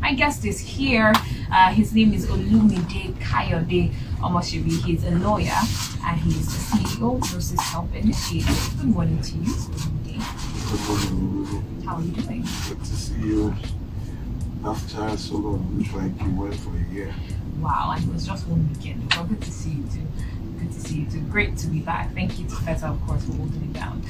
My guest is here. His name is Olumide Kayode Omosebi. He's a lawyer and he's the CEO of Gnosis Help Initiative. Good morning to you, Olumide. Good morning. How are you doing? Good to see you. After so long, looks like you went for a year. Wow, and it was just one weekend. Well, good to see you too. Good to see you too. Great to be back. Thank you to Feta, of course, for holding it down.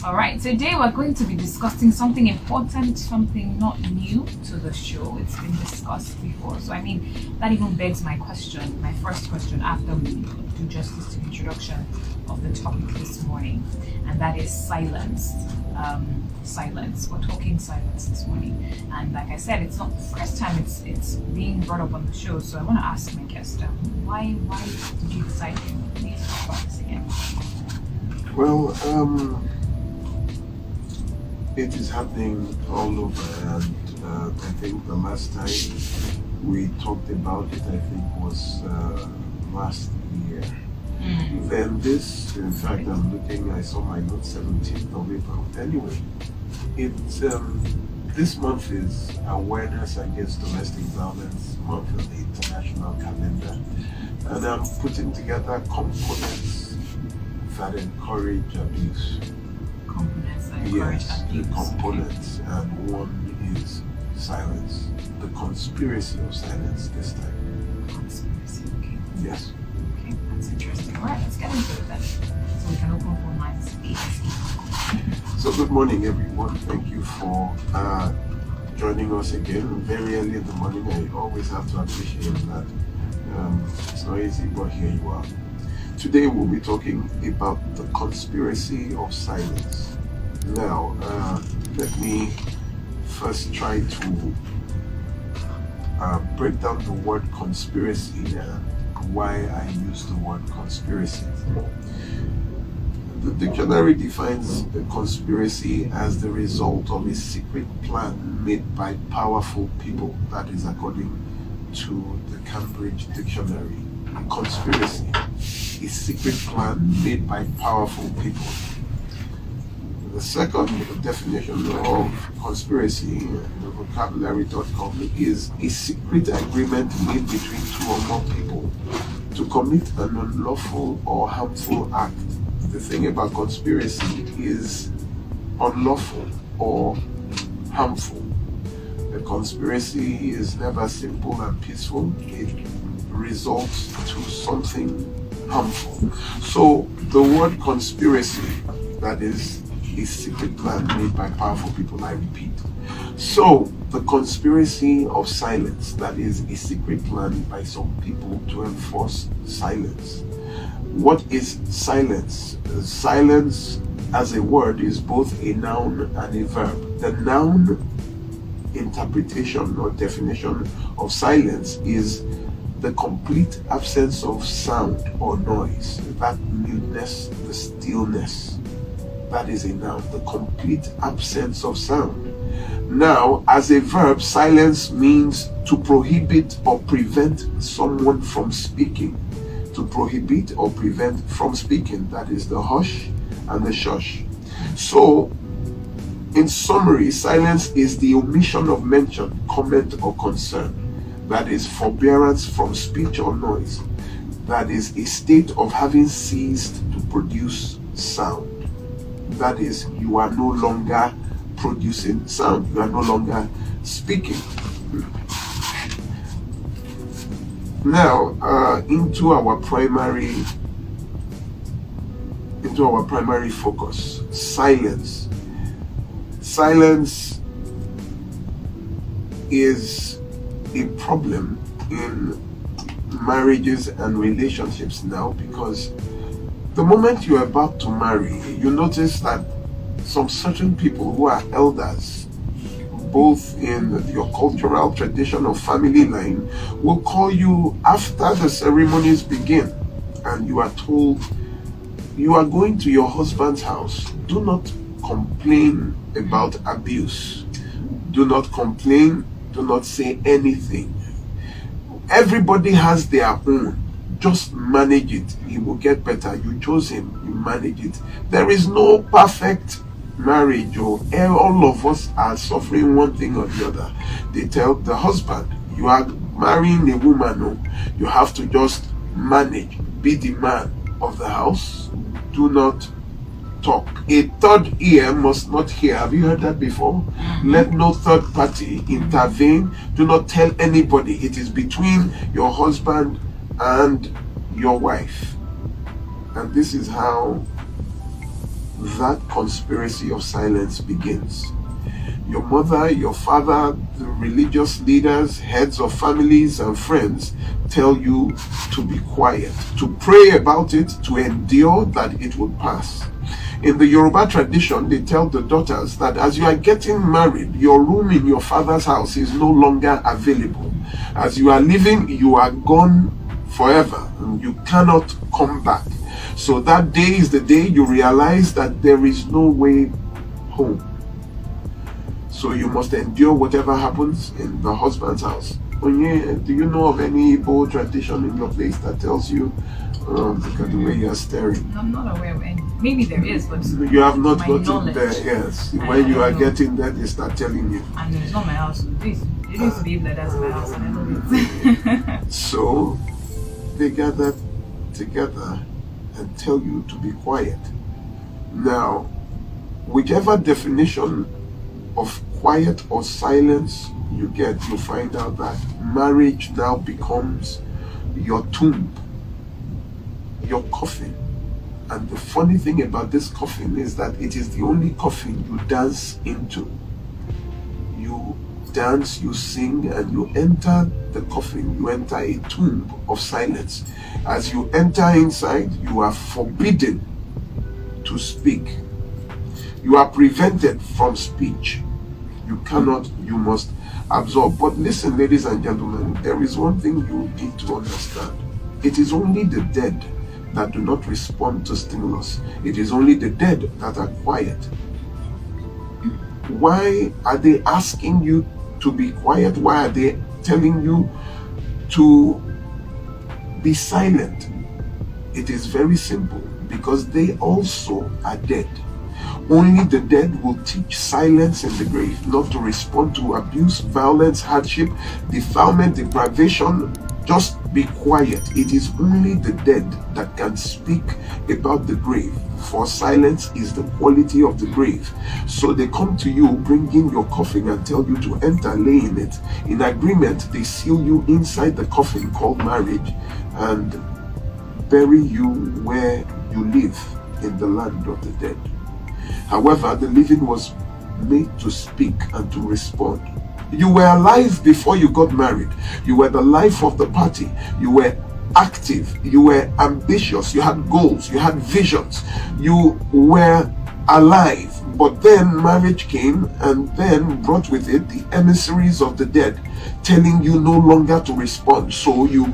All right, so today we're going to be discussing something important, something not new to the show. It's been discussed before. So, I mean, that even begs my question, my first question after we do justice to the introduction of the topic this morning, and that is silence. Silence. We're talking silence this morning, and like I said, it's not the first time it's being brought up on the show. So I want to ask my guest, why did you decide to talk about this again? Well, it is happening all over, and I think the last time we talked about it, I think was last year. Then this, in fact, I'm looking, I saw my note 17th of April. Anyway, this month is Awareness Against Domestic Violence Month on the international calendar. And I'm putting together components that encourage abuse. Components that encourage abuse. The components, and one is silence. The conspiracy of silence this time. Conspiracy, okay. Yes. Okay, that's interesting. All right, let's get into it then. So we can open phone lines. So good morning, everyone. Thank you for joining us again very early in the morning. I always have to appreciate that. It's not easy, but here you are. Today we'll be talking about the conspiracy of silence. Now, let me first try to break down the word conspiracy and why I use the word conspiracy. The dictionary defines a conspiracy as the result of a secret plan made by powerful people. That is according to the Cambridge Dictionary. A conspiracy, a secret plan made by powerful people. The second definition of conspiracy, the vocabulary.com, is a secret agreement made between two or more people to commit an unlawful or harmful act. The thing about conspiracy is unlawful or harmful. The conspiracy is never simple and peaceful. It results to something harmful. So the word conspiracy, that is a secret plan made by powerful people, I repeat. So the conspiracy of silence, that is a secret plan by some people to enforce silence. What is silence? Silence as a word is both a noun and a verb. The noun interpretation or definition of silence is the complete absence of sound or noise. That muteness, the stillness. That is a noun, the complete absence of sound. Now, as a verb, silence means to prohibit or prevent someone from speaking. To prohibit or prevent from speaking. That is the hush and the shush. So, in summary, silence is the omission of mention, comment, or concern. That is forbearance from speech or noise. That is a state of having ceased to produce sound. That is, you are no longer producing sound. You are no longer speaking. Now, into our primary focus, silence. Silence is a problem in marriages and relationships now, because the moment you're about to marry, you notice that some certain people who are elders, both in your cultural tradition or family line, will call you after the ceremonies begin, and you are told you are going to your husband's house. Do not complain about abuse. Do not complain. Do not say anything. Everybody has their own. Just manage it. He will get better. You chose him. You manage it. There is no perfect marriage, or all of us are suffering one thing or the other. They tell the husband, you are marrying a woman, no, you have to just manage, be the man of the house, do not talk. A third ear must not hear. Have you heard that before? Let no third party intervene. Do not tell anybody. It is between your husband and your wife. And this is how that conspiracy of silence begins. Your mother, your father, the religious leaders, heads of families and friends tell you to be quiet, to pray about it, to endure that it will pass. In the Yoruba tradition, they tell the daughters that as you are getting married, your room in your father's house is no longer available. As you are leaving, you are gone forever and you cannot come back. So that day is the day you realize that there is no way home. So you must endure whatever happens in the husband's house. Onye, do you know of any Igbo tradition in your place that tells you, look at the way you are staring? I'm not aware of any. Maybe there is, but you have not gotten knowledge. there. Yes, when you are getting there, they start telling you. I know it's not my house. It needs to be that that's my house, and I know it. So they gather together and tell you to be quiet. Now, whichever definition of quiet or silence you get, you find out that marriage now becomes your tomb, your coffin. And the funny thing about this coffin is that it is the only coffin you dance into. You dance, you sing, and you enter the coffin. You enter a tomb of silence. As you enter inside, you are forbidden to speak. You are prevented from speech. You cannot, you must absorb. But listen, ladies and gentlemen, there is one thing you need to understand. It is only the dead that do not respond to stimulus. It is only the dead that are quiet. Why are they asking you to be quiet? Why are they telling you to be silent? It is very simple, because they also are dead. Only the dead will teach silence in the grave, not to respond to abuse, violence, hardship, defilement, deprivation. Just be quiet. It is only the dead that can speak about the grave, for silence is the quality of the grave. So they come to you, bring in your coffin and tell you to enter, lay in it. In agreement, they seal you inside the coffin called marriage and bury you where you live, in the land of the dead. However, the living was made to speak and to respond. You were alive before you got married. You were the life of the party. You were active. You were ambitious. You had goals. You had visions. You were alive. But then marriage came and then brought with it the emissaries of the dead, telling you no longer to respond. So you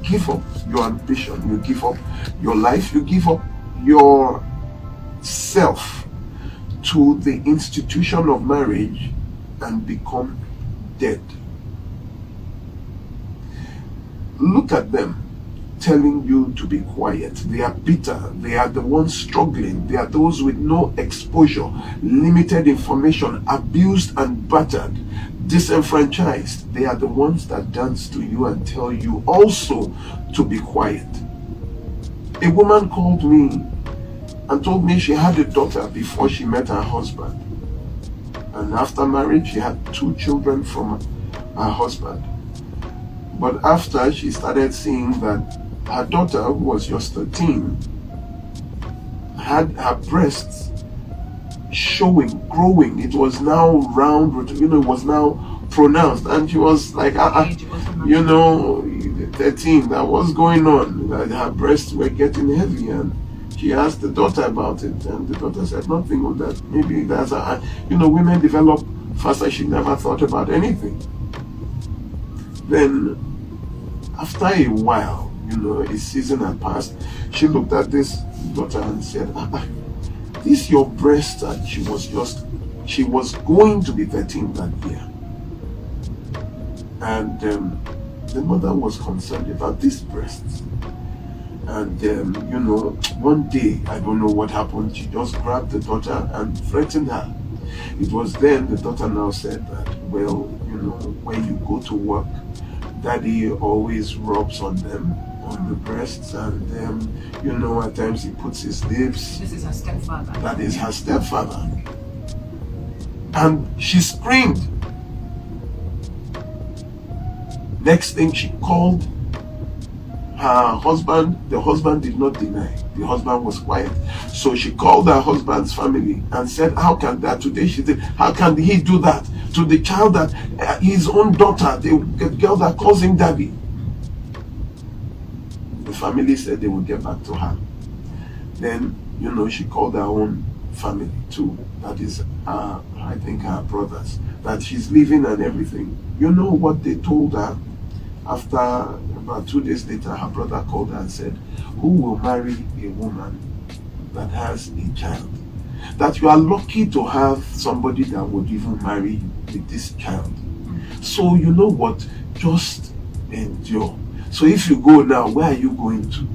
give up your ambition. You give up your life. You give up your self to the institution of marriage and become dead. Look at them telling you to be quiet. They are bitter. They are the ones struggling. They are those with no exposure, limited information, abused and battered, disenfranchised. They are the ones that dance to you and tell you also to be quiet. A woman called me and told me she had a daughter before she met her husband. And after marriage, she had 2 children from her husband. But after she started seeing that her daughter, who was just 13, had her breasts showing, growing. It was now round, it was now pronounced. And she was like, 13, that was going on. Her breasts were getting heavy, and she asked the daughter about it, and the daughter said nothing of that. Maybe that's women develop faster. She never thought about anything. Then, after a while, a season had passed, she looked at this daughter and said, this your breast, and she was going to be 13 that year. And the mother was concerned about these breasts. And one day, I don't know what happened, she just grabbed the daughter and threatened her. It was then the daughter now said that, well, when you go to work, daddy always rubs on them, on the breasts, and at times he puts his lips. This is her stepfather. That is her stepfather. And she screamed. Next thing, she called her husband. The husband did not deny. The husband was quiet. So she called her husband's family and said, how can that today? She said, how can he do that to the child that his own daughter, the girl that calls him daddy? The family said they would get back to her. Then, she called her own family too. That is, I think her brothers, that she's leaving and everything. You know what they told her? After about 2 days later, her brother called her and said, who will marry a woman that has a child? That you are lucky to have somebody that would even marry you with this child. So you know what? Just endure. So if you go now, where are you going to?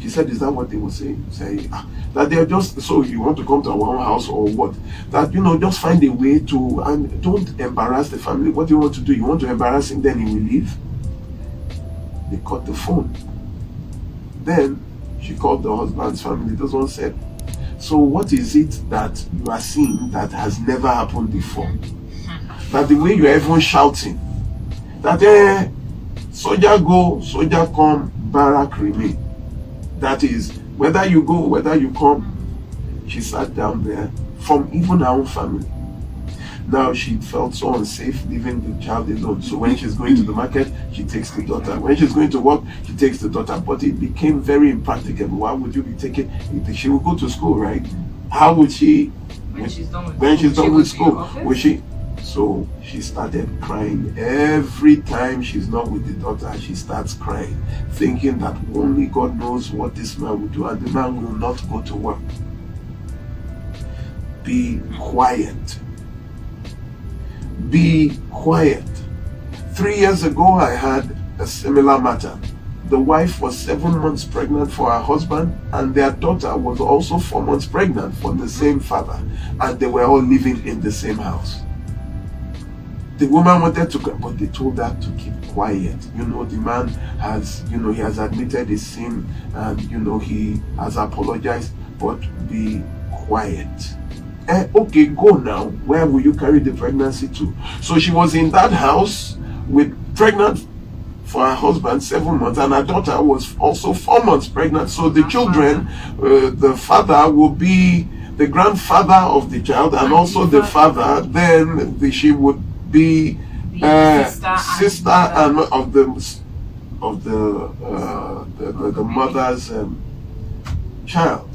She said, is that what they will say? Say, that they are just, so you want to come to our house or what? That, just find a way to, and don't embarrass the family. What do you want to do? You want to embarrass him, then he will leave? They cut the phone. Then she called the husband's family. Those ones said, so what is it that you are seeing that has never happened before? That the way you are even shouting, that soldier go, soldier come, barrack remain. That is, whether you go, whether you come. She sat down there from even her own family. Now she felt so unsafe leaving the child alone. So when she's going to the market, she takes the daughter. When she's going to work, she takes the daughter. But it became very impracticable. Why would you be taking? She will go to school, right? How would she? When she's done with school, will she? So she started crying. Every time she's not with the daughter, she starts crying, thinking that only God knows what this man will do, and the man will not go to work. Be quiet. Be quiet. 3 years ago, I had a similar matter. The wife was 7 months pregnant for her husband, and their daughter was also 4 months pregnant for the same father, and they were all living in the same house. The woman wanted to go, but they told her to keep quiet. The man has, he has admitted his sin, and, he has apologized, but be quiet. Okay, go now. Where will you carry the pregnancy to? So she was in that house pregnant for her husband 7 months, and her daughter was also 4 months pregnant. So the children, the father will be the grandfather of the child, and also the father. Then she would be sister and of the mother's child,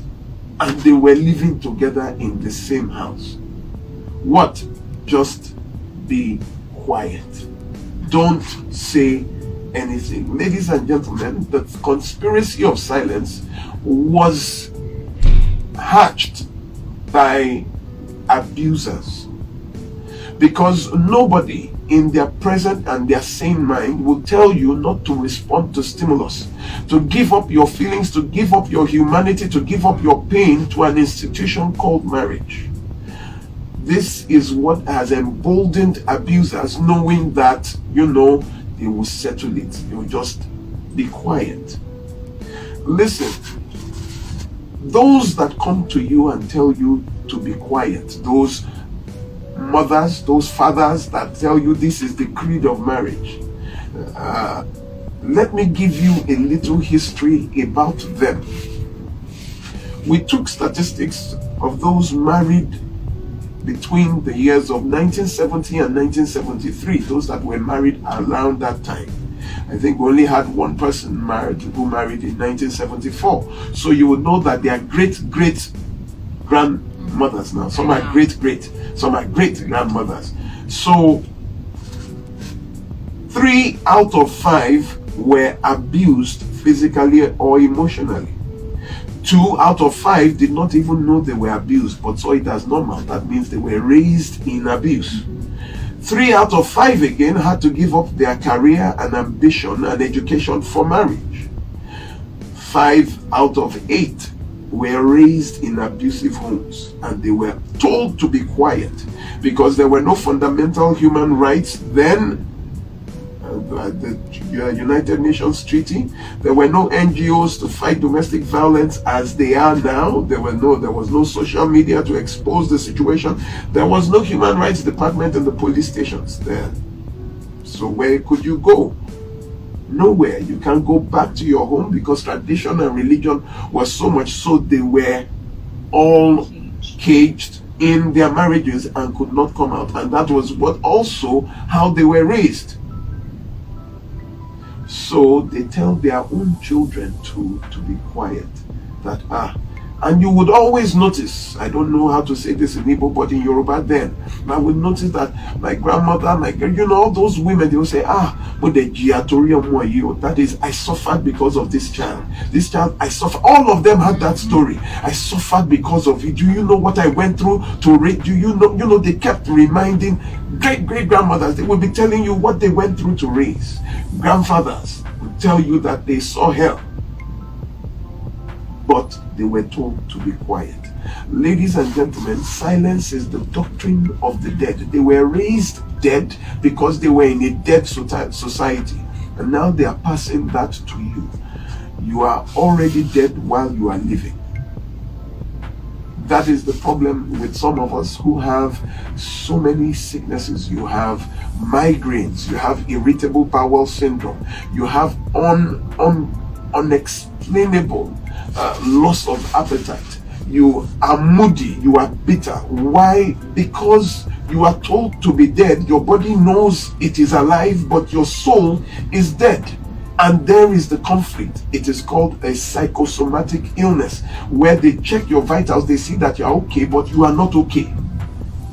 and they were living together in the same house. What? Just be quiet. Don't say anything. Ladies and gentlemen, the conspiracy of silence was hatched by abusers, because nobody in their present and their sane mind will tell you not to respond to stimulus, to give up your feelings, to give up your humanity, to give up your pain to an institution called marriage. This is what has emboldened abusers, knowing that, they will settle it. They will just be quiet. Listen, those that come to you and tell you to be quiet, those mothers, those fathers that tell you this is the creed of marriage, let me give you a little history about them. We took statistics of those married between the years of 1970 and 1973, those that were married around that time. I think we only had one person who married in 1974. So you would know that they are great-great-grandmothers now. Some are great-great, some are great-grandmothers. So 3 out of 5 were abused physically or emotionally. 2 out of 5 did not even know they were abused, but saw it as normal. That means they were raised in abuse. 3 out of 5 again had to give up their career and ambition and education for marriage. 5 out of 8 were raised in abusive homes, and they were told to be quiet because there were no fundamental human rights then. The United Nations Treaty, there were no NGOs to fight domestic violence as they are now. There was no social media to expose the situation. There was no human rights department in the police stations there. So where could you go? Nowhere. You can't go back to your home because tradition and religion was so much so they were all caged in their marriages and could not come out. And that was what also how they were raised. So they tell their own children to be quiet. And you would always notice, I don't know how to say this in Igbo, but in Yoruba then, I would notice that my grandmother, all those women, they will say, but that is, I suffered because of this child. This child, I suffered. All of them had that story. I suffered because of it. Do you know what I went through to raise? Do you know, they kept reminding great-great-grandmothers, they would be telling you what they went through to raise. Grandfathers would tell you that they saw hell, but they were told to be quiet. Ladies and gentlemen, silence is the doctrine of the dead. They were raised dead because they were in a dead society, and now they are passing that to you. You are already dead while you are living. That is the problem with some of us who have so many sicknesses. You have migraines, you have irritable bowel syndrome, you have unexplainable loss of appetite. You are moody, you are bitter. Why? Because you are told to be dead. Your body knows it is alive, but your soul is dead. And there is the conflict. It is called a psychosomatic illness, where they check your vitals, they see that you are okay, but you are not okay.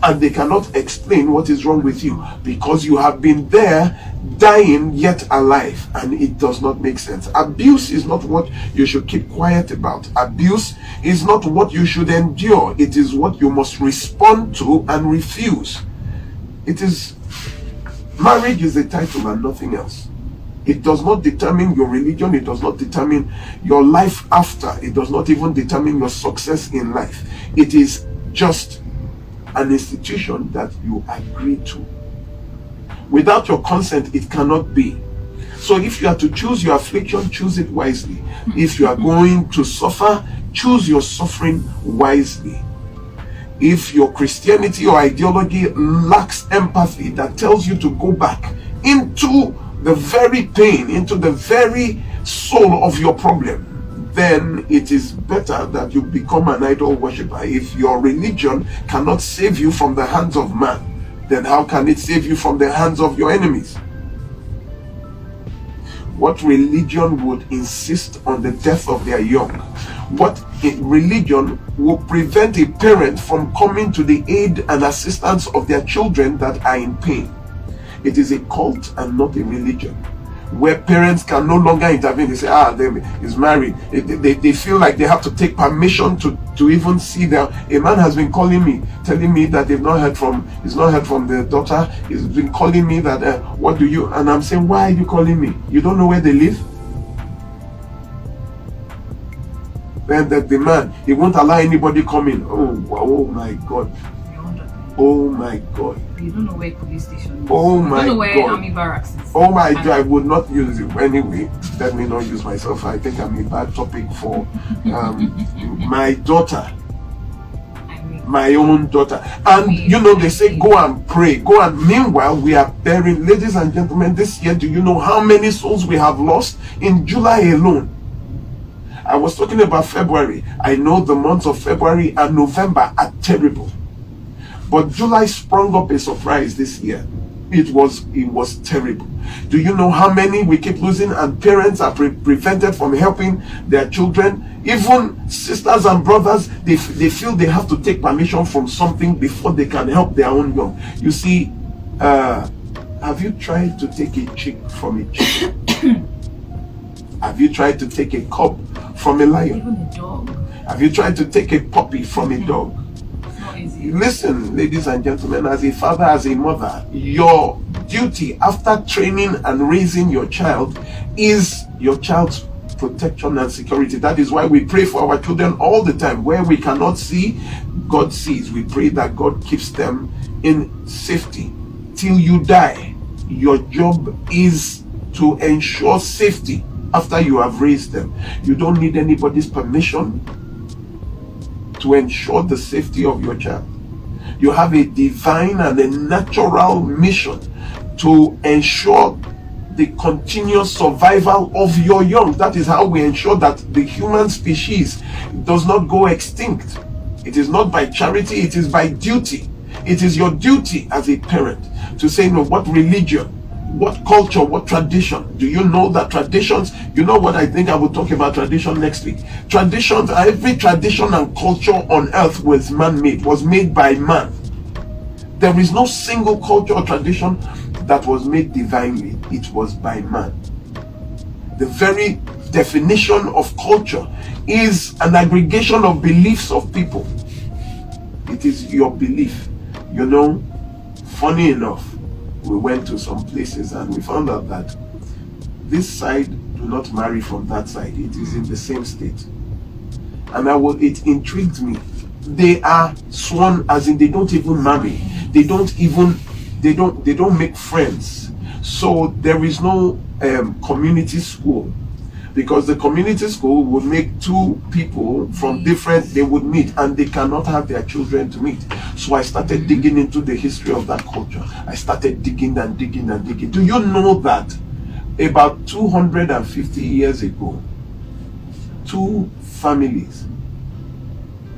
And they cannot explain what is wrong with you because you have been there dying yet alive, and it does not make sense. Abuse is not what you should keep quiet about. Abuse is not what you should endure. It is what you must respond to and refuse. Marriage is a title and nothing else. It does not determine your religion. It does not determine your life after. It does not even determine your success in life. It is just an institution that you agree to. Without your consent, it cannot be. So if you are to choose your affliction, choose it wisely. If you are going to suffer, choose your suffering wisely. If your Christianity or ideology lacks empathy that tells you to go back into the very pain, into the very soul of your problem, then it is better that you become an idol worshiper. If your religion cannot save you from the hands of man, then how can it save you from the hands of your enemies? What religion would insist on the death of their young? What religion will prevent a parent from coming to the aid and assistance of their children that are in pain? It is a cult and not a religion, where parents can no longer intervene. They say, he's married. They feel like they have to take permission to even see them. A man has been calling me, telling me that he's not heard from the daughter. He's been calling me that, what do you, and I'm saying, why are you calling me? You don't know where they live? Then the man, he won't allow anybody come in. Oh my God. Oh my God. You don't know where police station is. Oh my God. You don't know where army barracks is. Oh my God. I would not use it. Anyway, let me not use myself. I think I'm a bad topic for my daughter. My own daughter. And they say go and pray. Meanwhile, we are bearing, ladies and gentlemen, this year, do you know how many souls we have lost in July alone? I was talking about February. I know the months of February and November are terrible. But July sprung up a surprise this year. It was terrible. Do you know how many we keep losing, and parents are prevented from helping their children? Even sisters and brothers, they feel they have to take permission from something before they can help their own young. You see, have you tried to take a chick from a chicken? Have you tried to take a cub from a lion? Even a dog. Have you tried to take a puppy from a dog? Listen, ladies and gentlemen, as a father, as a mother, your duty after training and raising your child is your child's protection and security. That is why we pray for our children all the time. Where we cannot see, God sees. We pray that God keeps them in safety till you die. Your job is to ensure safety after you have raised them. You don't need anybody's permission to ensure the safety of your child. You have a divine and a natural mission to ensure the continuous survival of your young. That is how we ensure that the human species does not go extinct. It is not by charity, it is by duty. It is your duty as a parent to say, no, what religion, what culture, what tradition? Do you know that traditions, you know what, I think I will talk about tradition next week. Traditions, every tradition and culture on earth was man-made, was made by man. There is no single culture or tradition that was made divinely. It was by man. The very definition of culture is an aggregation of beliefs of people. It is your belief. You know, funny enough, we went to some places and we found out that this side do not marry from that side. It is in the same state. And it intrigued me. They are sworn, as in they don't even marry. They don't make friends. So there is no community school, because the community school would make two people from different, they would meet and they cannot have their children to meet. So I started digging into the history of that culture. I started digging and digging and digging. Do you know that about 250 years ago, two families,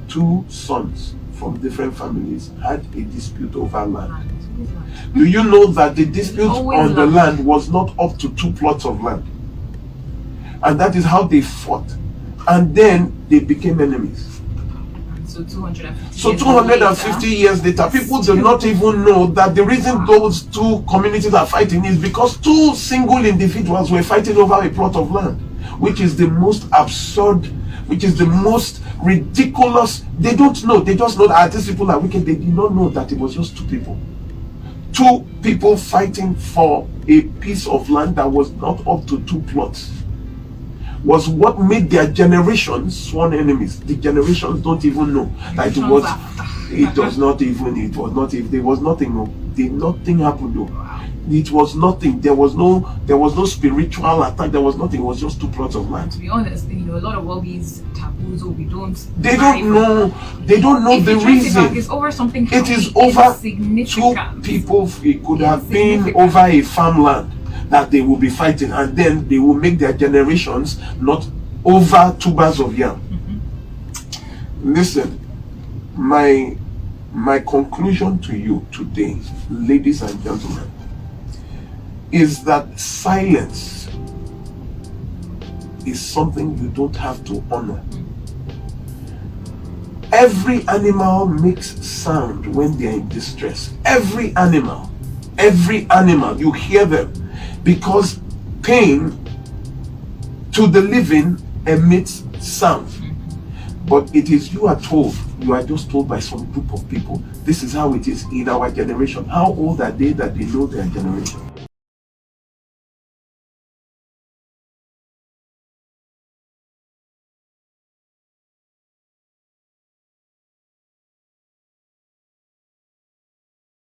two sons from different families had a dispute over land? Do you know that the dispute on the land was not up to 2 plots of land? And that is how they fought. And then they became enemies. So 250 years later, people do not even know that the reason those two communities are fighting is because two single individuals were fighting over a plot of land, which is the most absurd, which is the most ridiculous. They don't know. They just know that these people are wicked. They did not know that it was just two people. Two people fighting for a piece of land that was not up to 2 plots was what made their generations sworn enemies. The generations don't even know that there was nothing. Nothing happened though. It was nothing. There was no spiritual attack. There was nothing. It was just 2 plots of land. To be honest, a lot of all these taboos, we don't. They don't know. They don't know the reason. It's over something. It is over 2 people. It could have been over a farmland that they will be fighting, and then they will make their generations not over tubers of yam. Listen, my conclusion to you today, ladies and gentlemen, is that silence is something you don't have to honor. Every animal makes sound when they are in distress. Every animal, you hear them, because pain to the living emits sound. But it is, you are just told by some group of people, this is how it is in our generation. How old are they that they know their generation?